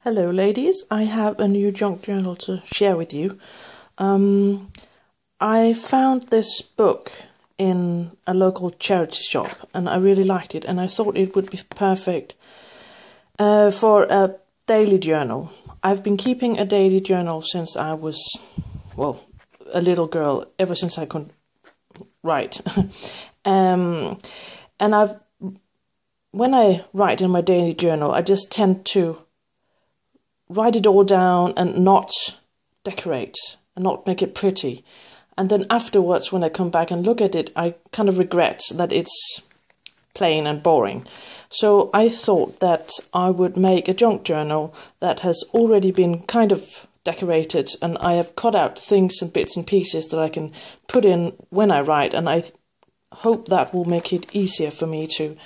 Hello ladies, I have a new junk journal to share with you. I found this book in a local charity shop and I really liked it, and I thought it would be perfect for a daily journal. I've been keeping a daily journal since I was, well, a little girl, ever since I could write. And when I write in my daily journal, I just tend to write it all down and not decorate and not make it pretty. And then afterwards, when I come back and look at it, I kind of regret that it's plain and boring. So I thought that I would make a junk journal that has already been kind of decorated, and I have cut out things and bits and pieces that I can put in when I write, and I hope that will make it easier for me to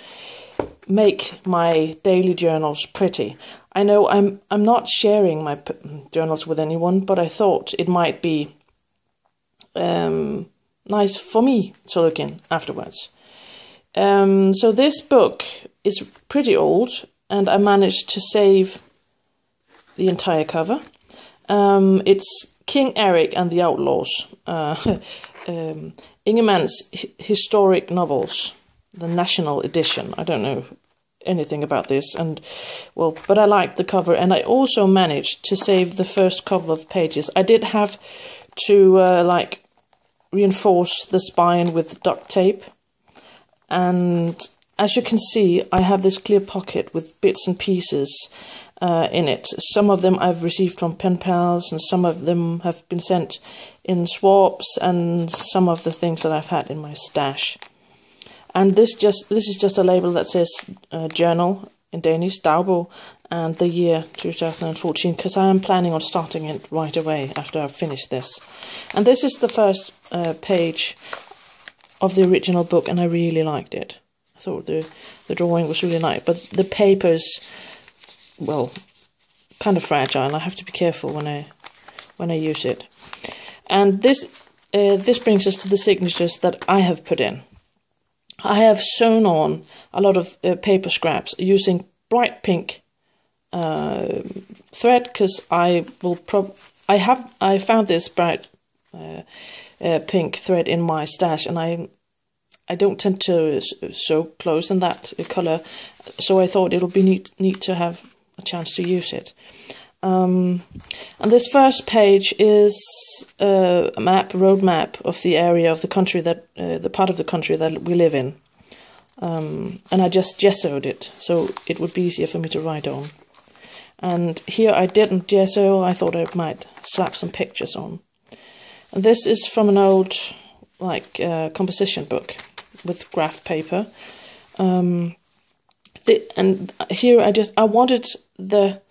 make my daily journals pretty. I know I'm not sharing my journals with anyone, but I thought it might be nice for me to look in afterwards. So this book is pretty old, and I managed to save the entire cover. It's King Eric and the Outlaws, Ingeman's historic novels, the National Edition. I don't know anything about this, but I liked the cover, and I also managed to save the first couple of pages. I did have to reinforce the spine with duct tape, and as you can see, I have this clear pocket with bits and pieces in it. Some of them I've received from pen pals, and some of them have been sent in swaps, and some of the things that I've had in my stash. And this is just a label that says journal in Danish, dagbog, and the year 2014, because I am planning on starting it right away after I've finished this. And this is the first page of the original book, and I really liked it. I thought the drawing was really nice, but the paper's, well, kind of fragile. I have to be careful when I use it. And this brings us to the signatures that I have put in. I have sewn on a lot of paper scraps using bright pink thread, because I found this bright pink thread in my stash, and I don't tend to sew clothes in that colour, so I thought it would be neat to have a chance to use it. And this first page is a road map of the area of the country the part of the country that we live in. And I just gessoed it, so it would be easier for me to write on. And here I didn't gesso, I thought I might slap some pictures on. And this is from an old, composition book with graph paper. And here I wanted the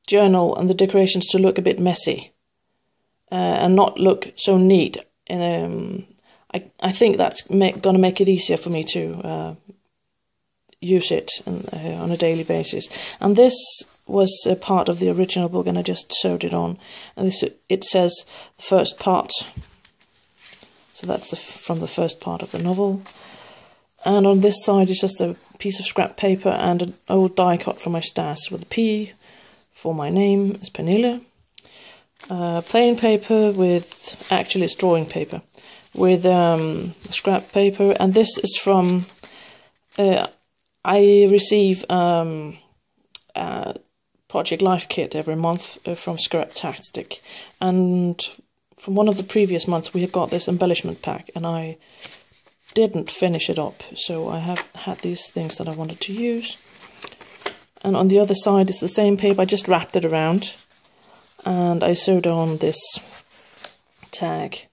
journal and the decorations to look a bit messy and not look so neat. I think that's going to make it easier for me to use it on a daily basis. And this was a part of the original book, and I just sewed it on. And it says the first part, so that's from the first part of the novel. And on this side is just a piece of scrap paper and an old die cut from my stash with a P for my name is Pernille. Plain paper with, actually it's drawing paper, with scrap paper. And this is from, I receive Project Life kit every month from Scraptastic. And from one of the previous months we have got this embellishment pack, and I didn't finish it up, so I have had these things that I wanted to use. And on the other side is the same paper, I just wrapped it around, and I sewed on this tag.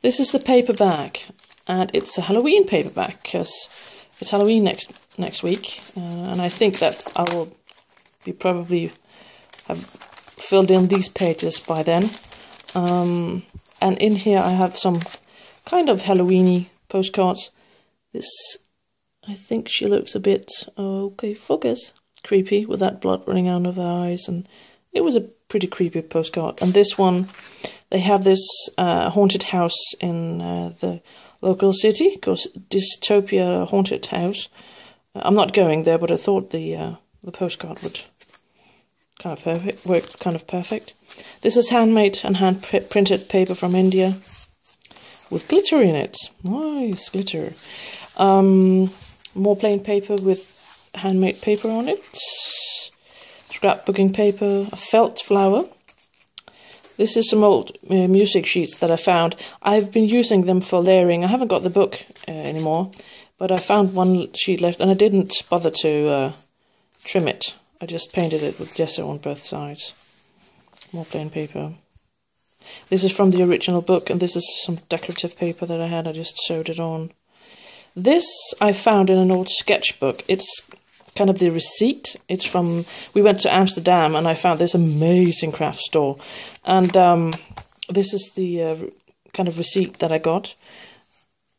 This is the paperback, and it's a Halloween paperback, because it's Halloween next week, and I think that I will probably have filled in these pages by then. And in here I have some kind of Halloweeny postcards. This, I think she looks a bit, okay, focus, creepy with that blood running out of her eyes, and it was a pretty creepy postcard. And this one, they have this haunted house in the local city, called Dystopia Haunted House. I'm not going there, but I thought the postcard would kind of perfect. Worked kind of perfect. This is handmade and hand printed paper from India with glitter in it. Nice glitter. More plain paper with handmade paper on it. Scrapbooking paper, a felt flower. This is some old music sheets that I found. I've been using them for layering. I haven't got the book anymore, but I found one sheet left and I didn't bother to trim it. I just painted it with gesso on both sides. More plain paper. This is from the original book, and this is some decorative paper that I had. I just sewed it on. This I found in an old sketchbook. It's kind of the receipt. It's from, we went to Amsterdam and I found this amazing craft store. And this is the kind of receipt that I got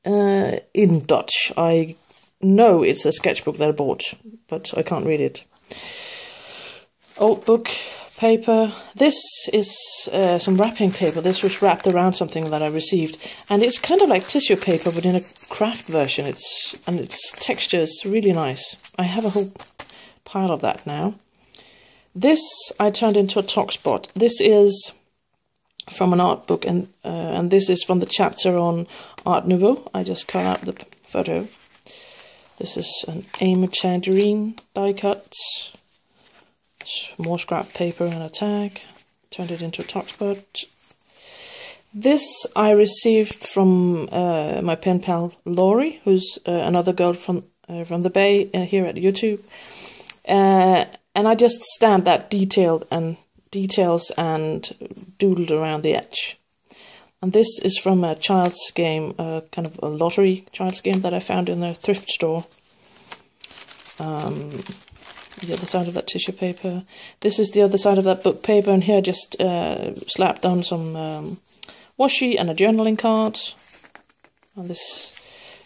in Dutch. I know it's a sketchbook that I bought, but I can't read it. Old book paper. This is some wrapping paper. This was wrapped around something that I received, and it's kind of like tissue paper, but in a craft version. Its texture is really nice. I have a whole pile of that now. This I turned into a talk spot. This is from an art book, and this is from the chapter on Art Nouveau. I just cut out the photo. This is an Aimé Tangerine die cut. More scrap paper and a tag. Turned it into a talk spot. This I received from my pen pal Laurie, who's another girl from the Bay here at YouTube, and I just stamped that details and doodled around the edge. And this is from a child's game, kind of a lottery child's game that I found in a thrift store. The other side of that tissue paper. This is the other side of that book paper, and here I just slapped on some washi and a journaling card. And this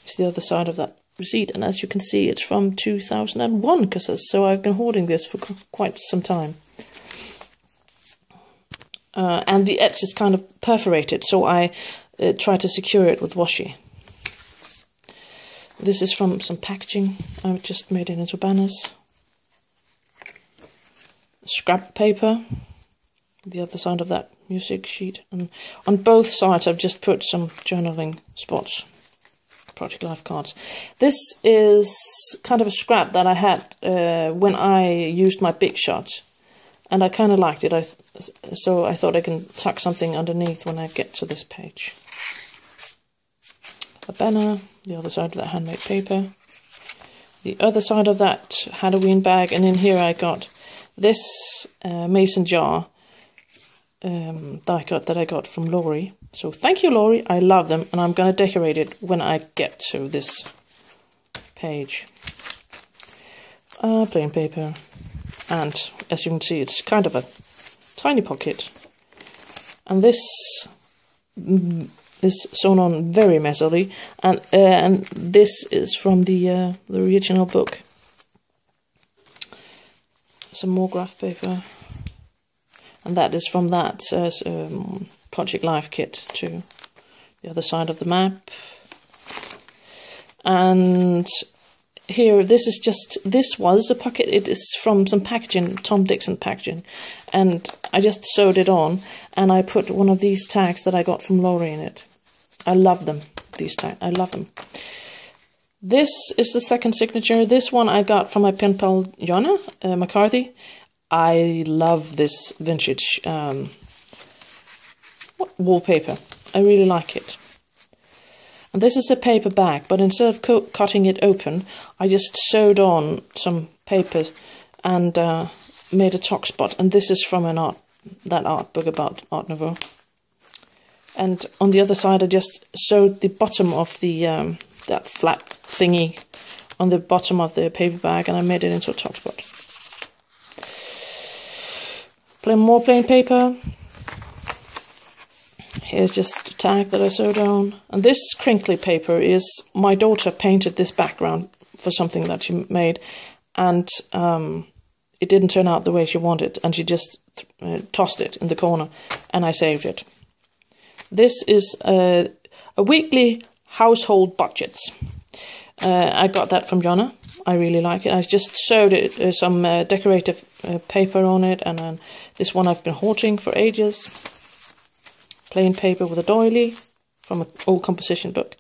is the other side of that receipt, and as you can see, it's from 2001, so I've been hoarding this for quite some time. And the edge is kind of perforated, so I try to secure it with washi. This is from some packaging. I've just made it into banners. Scrap paper, the other side of that music sheet, and on both sides I've just put some journaling spots, Project Life cards. This is kind of a scrap that I had when I used my Big Shot, and I kind of liked it, so I thought I can tuck something underneath when I get to this page. A banner, the other side of that handmade paper, the other side of that Halloween bag, and in here I got this mason jar die cut that I got from Laurie. So thank you, Laurie. I love them, and I'm going to decorate it when I get to this page. Plain paper, and as you can see, it's kind of a tiny pocket. And this is sewn on very messily, and this is from the original book. Some more graph paper, and that is from that Project Life kit too. The other side of the map. And here, this was a pocket. It is from some packaging, Tom Dixon packaging, and I just sewed it on, and I put one of these tags that I got from Laurie in it. I love them, these tags, I love them. This is the second signature. This one I got from my pen pal Jonna McCarthy. I love this vintage wallpaper. I really like it. And this is a paper bag, but instead of cutting it open, I just sewed on some paper and made a talk spot. And this is from that art book about Art Nouveau. And on the other side, I just sewed the bottom of the that flat thingy on the bottom of the paper bag, and I made it into a top spot. More plain paper. Here's just a tag that I sewed on. And this crinkly paper is, my daughter painted this background for something that she made, and it didn't turn out the way she wanted, and she just tossed it in the corner, and I saved it. This is a weekly household budgets. I got that from Jonna. I really like it. I just sewed it some decorative paper on it, and then this one I've been hoarding for ages. Plain paper with a doily from an old composition book.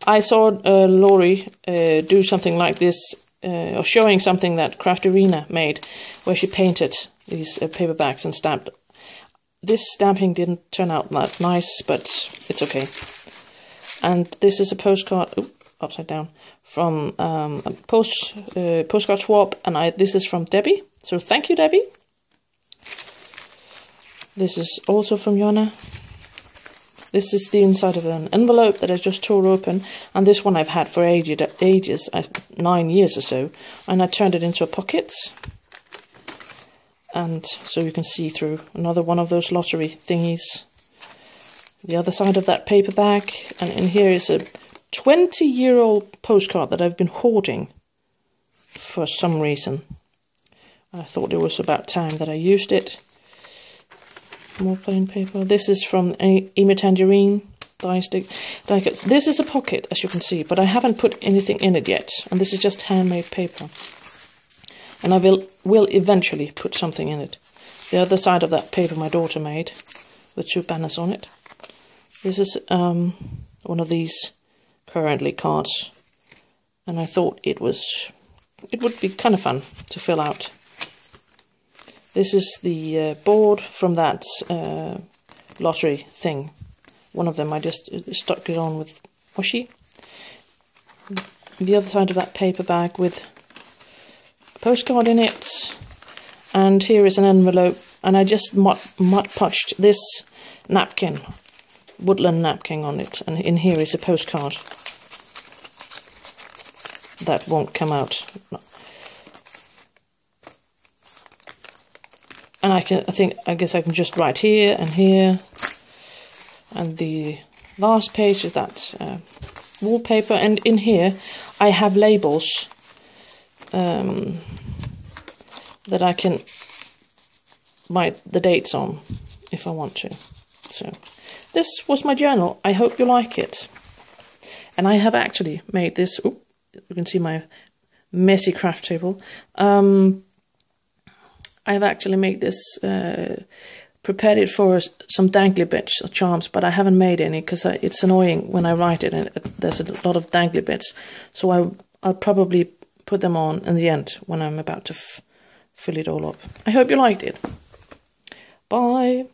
I saw Laurie do something like this, or showing something that Craft Arena made, where she painted these paperbacks and stamped. This stamping didn't turn out that nice, but it's okay. And this is a postcard, upside down, from a postcard swap, and this is from Debbie. So thank you, Debbie. This is also from Jonna. This is the inside of an envelope that I just tore open, and this one I've had for ages, 9 years or so, and I turned it into a pocket, and so you can see through. Another one of those lottery thingies. The other side of that paperback, and in here is a 20-year-old postcard that I've been hoarding for some reason. I thought it was about time that I used it. More plain paper. This is from Amy Tangerine die cuts. This is a pocket, as you can see, but I haven't put anything in it yet, and this is just handmade paper. And I will eventually put something in it. The other side of that paper my daughter made, with 2 banners on it. This is one of these currently cards, and I thought it would be kind of fun to fill out. This is the board from that lottery thing. One of them I just stuck it on with washi. The other side of that paper bag with a postcard in it. And here is an envelope, and I just Mod Podged this napkin, woodland napkin on it, and in here is a postcard. That won't come out. No. And I guess I can just write here and here. And the last page is that wallpaper. And in here I have labels that I can write the dates on if I want to. So this was my journal. I hope you like it. And I have actually made this. Oops, you can see my messy craft table. I've actually made this, prepared it for some dangly bits or charms, but I haven't made any because it's annoying when I write it and there's a lot of dangly bits. So I'll probably put them on in the end when I'm about to fill it all up. I hope you liked it. Bye.